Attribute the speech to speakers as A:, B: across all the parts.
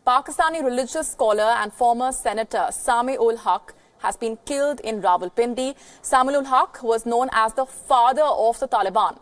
A: Pakistani religious scholar and former Senator Sami-Ul-Haq has been killed in Rawalpindi. Sami-Ul-Haq was known as the father of the Taliban.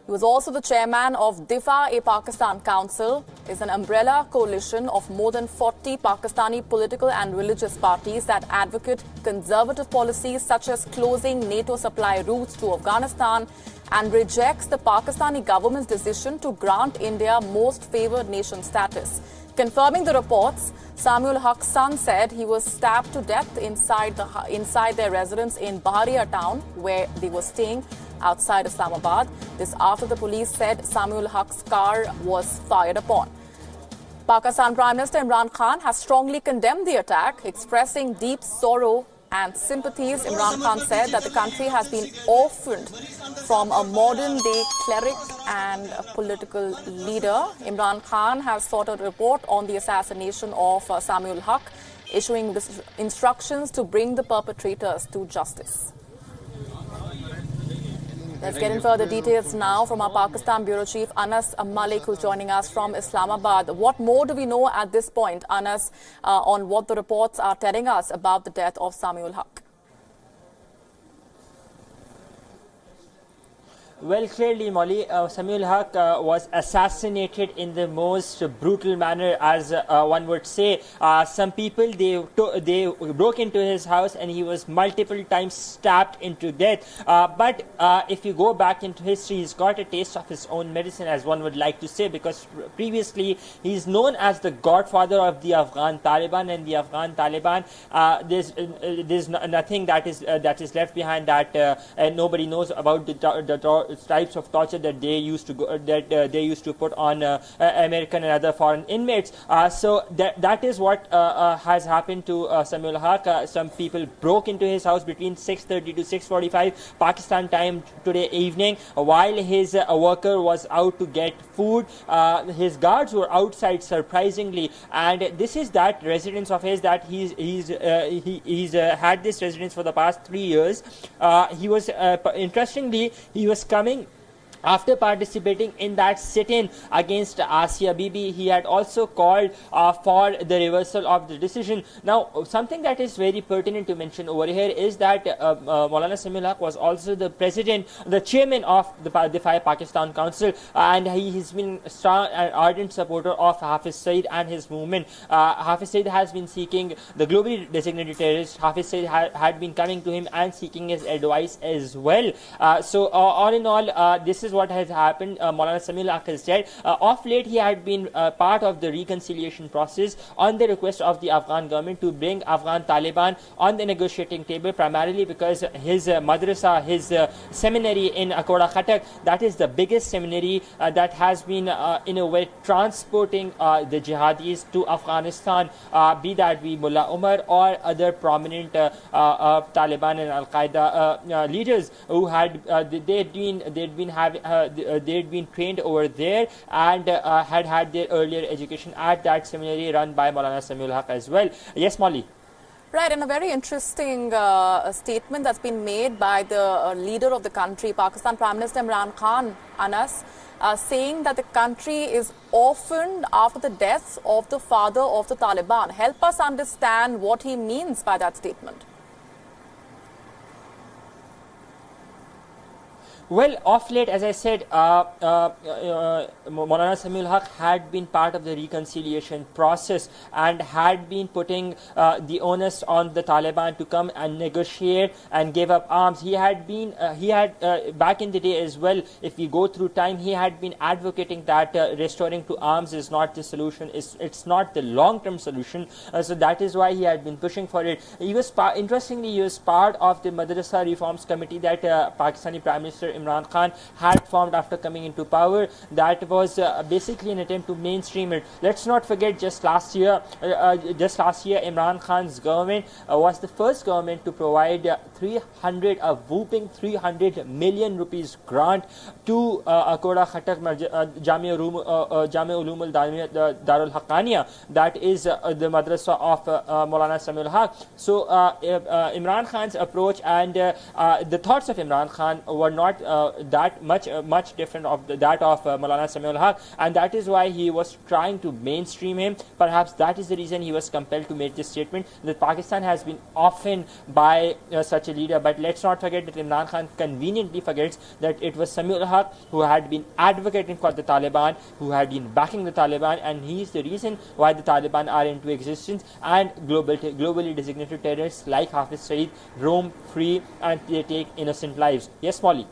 A: He was also the chairman of Difa-e-Pakistan Council, is an umbrella coalition of more than 40 Pakistani political and religious parties that advocate conservative policies such as closing NATO supply routes to Afghanistan and rejects the Pakistani government's decision to grant India most favored nation status. Confirming the reports, Sami-Ul-Haq's son said he was stabbed to death inside their residence in Baharia town, where they were staying outside Islamabad. This after the police said Sami-Ul-Haq's car was fired upon. Pakistan Prime Minister Imran Khan has strongly condemned the attack, expressing deep sorrow and sympathies. Imran Khan said that the country has been orphaned from a modern-day cleric and a political leader. Imran Khan has sought a report on the assassination of Sami-Ul-Haq, issuing instructions to bring the perpetrators to justice. Let's get in further details now from our Pakistan Bureau Chief Anas Malik, who's joining us from Islamabad. What more do we know at this point, Anas, on what the reports are telling us about the death of Sami-Ul-Haq?
B: Well, clearly, Molly, Sami-Ul-Haq was assassinated in the most brutal manner, as one would say. Some people, they broke into his house and he was multiple times stabbed into death. But if you go back into history, he's got a taste of his own medicine, as one would like to say, because previously he's known as the godfather of the Afghan Taliban, and the Afghan Taliban, there's nothing that is left behind that nobody knows about the types of torture that they used to put on American and other foreign inmates. So that is what has happened to Sami-Ul-Haq. Some people broke into his house between 6:30 to 6:45 Pakistan time today evening, while his worker was out to get food. His guards were outside, surprisingly, and this is that residence of his that he's had this residence for the past 3 years. He was interestingly, he was coming after participating in that sit-in against Asia Bibi. He had also called for the reversal of the decision. Now, something that is very pertinent to mention over here is that Maulana Sami-Ul-Haq was also the president, the chairman of the Pakistan Council, and he has been a strong and ardent supporter of Hafiz Saeed and his movement. Hafiz Saeed has been seeking the globally designated terrorist. Hafiz Saeed had been coming to him and seeking his advice as well. So all in all, this is what has happened. Maulana Sami-Ul-Haq has said of late he had been part of the reconciliation process on the request of the Afghan government to bring Afghan Taliban on the negotiating table, primarily because his madrasa, his seminary in Akoda Khatak, that is the biggest seminary that has been in a way transporting the jihadis to Afghanistan, be that Mullah Umar or other prominent Taliban and Al-Qaeda leaders who had they'd been trained over there and had their earlier education at that seminary run by Maulana Sami-Ul-Haq as well. Yes, Molly.
A: Right, and a very interesting statement that's been made by the leader of the country, Pakistan Prime Minister Imran Khan, Anas, saying that the country is orphaned after the deaths of the father of the Taliban. Help us understand what he means by that statement.
B: Well, of late, as I said, Maulana Sami-Ul-Haq had been part of the reconciliation process and had been putting the onus on the Taliban to come and negotiate and give up arms. He had back in the day as well, if we go through time, he had been advocating that restoring to arms is not the solution, it's not the long-term solution. So that is why he had been pushing for it. He was interestingly, he was part of the Madrasa Reforms Committee that Pakistani Prime Minister Imran Khan had formed after coming into power. That was basically an attempt to mainstream it. Let's not forget, just last year, Imran Khan's government was the first government to provide a whooping 300 million rupees grant to Akoda Khatak Jami-Ulum Darul Haqqaniya, that is the madrasa of Maulana Sami-Ul-Haq. So Imran Khan's approach and the thoughts of Imran Khan were not much different of that of Maulana Sami-Ul-Haq, and that is why he was trying to mainstream him. Perhaps that is the reason he was compelled to make this statement that Pakistan has been orphaned by such a leader. But let's not forget that Imran Khan conveniently forgets that it was Sami-Ul-Haq who had been advocating for the Taliban, who had been backing the Taliban, and he is the reason why the Taliban are into existence, and globally designated terrorists like Hafiz Saeed roam free and they take innocent lives. Yes, Molly.